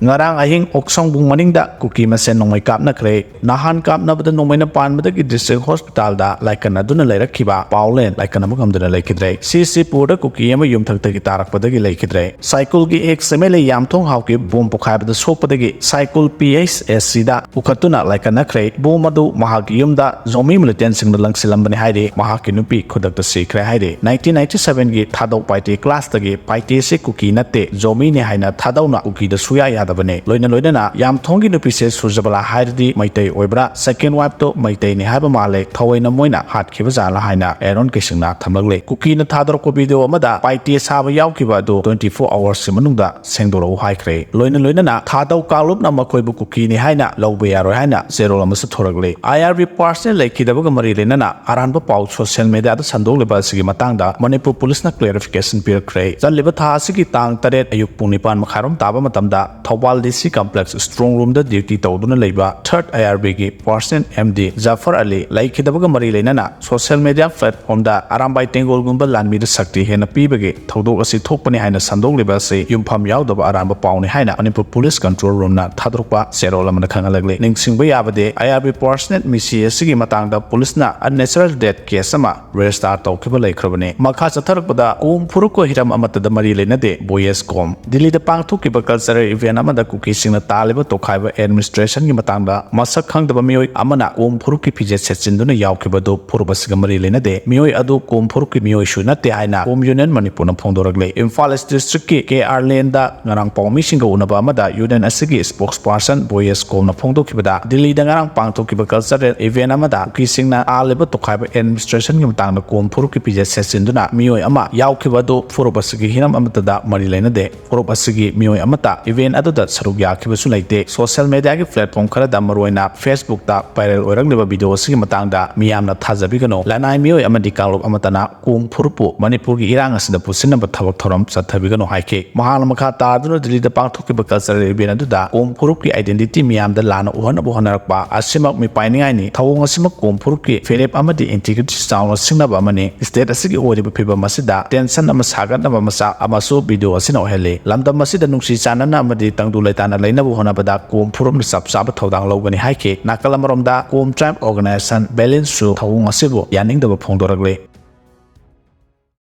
ngarang ahing oksong bung maningda kuki masen nongmai kapnakhre nahan kapnabada nongmaina panbadagi district hospital da laikana duna leirakhiba paulen laikana magamduna leikidre CC purda kuki ama yumthakdagi tarakpadagi leikidre cycle gi ExMLA yamthong hawki bom pokhaibada sokpadagi cycle PHSC da ukatuna laikana khre bom adu mahagi yumda zomi militant singna langsilambani haide mahaki nupi khudakta sikre haide 1997 gi thadau paite class tagi paite se kuki natte zomi ne haina thadauna kuki da suya yadabane loina na yamthongi nupi se sujabala haidi maitai oibra second wife to maitai ne haba male thawaina moina hat khiba jala haina Aaron Kisingna thamlagle kuki na thadar ko video amada paite saba yawkiba do 24 hours simanungda sengdoro haikre loina na thadau kalup na makoibu kuki ni haina lawbe yaro haina zero amasa thoragle IRB personal lekhidabaga mari lenana aranba pau social media da sandogleba sigi matangda Manipur police na clarification pirakre jalliba tha asigi tang taret ayuk pung nipan makharom taba matamda Thawbal DC complex strong room da duty tawduna leiba third IRB gi person MD Jafar Ali laikhidabaga mari lenana social media platform da arambai tengol gumba lanmi da sakti hena pibage thodok asi thokpani haina sandogleba se yumpham yawdaba aramba pauni haina Manipur police control room na thadrukpa serol amana khangalagle ningsingba yabade IRB person misi asigi matangda police na unnatural death case ama register tawkhiba laikhrabane makha chatharakpada kum phuruko hiram amatada mari lenade boys com Delhi da pangthukiba cultural event amada kuki singna taliba tokhaiba administration gi matangda masak khangdaba mioi amana kum phuruki pije sechinduna yawkhibado phurubasiga mari lenade mioi adu kum phuruki mioi shu natte haina kum union manipur na phongdoragle Imphal district ki KR lane da ngarang pawmi singa unaba amada union asigi spokesperson boys com na phongdokhibada Delhi da ngarang pangthukiba cultural event amada kuki singna aliba tokhaiba administration gi matangda kum phuruki pije sechinduna mioi ama yawkhibado phurubasiga hinam amatada mari lenade phurubasigi mioi amata event aduda saruk yakhibasu laite social media gi platform khara da maroina Facebook da viral oiragliba video asigi matangda miyamna thajabigano lanai mioi amadi kalop amatana kum phurupu Manipur gi irang asida pusinaba thabak thoram chathabigano haike mahal makha taduna Delhi da pangthokiba cultural event aduda kum phuruk ki identity miyamda lana uhana bohanarakpa asimak mi painingai ni thawong asimak kum phuruk ki felep amadi integrity sound singnaba amani state asigi oriba phiba masida tension ama sagatnaba masa amasu video asina ohele lamdam masida nungsi chanana amadi tangdu laitana lainabu honabada kum phurum sab sab thodang logani haike nakalamromda kum tribe organization balance su thawong asibu yaningdaba phongdoragle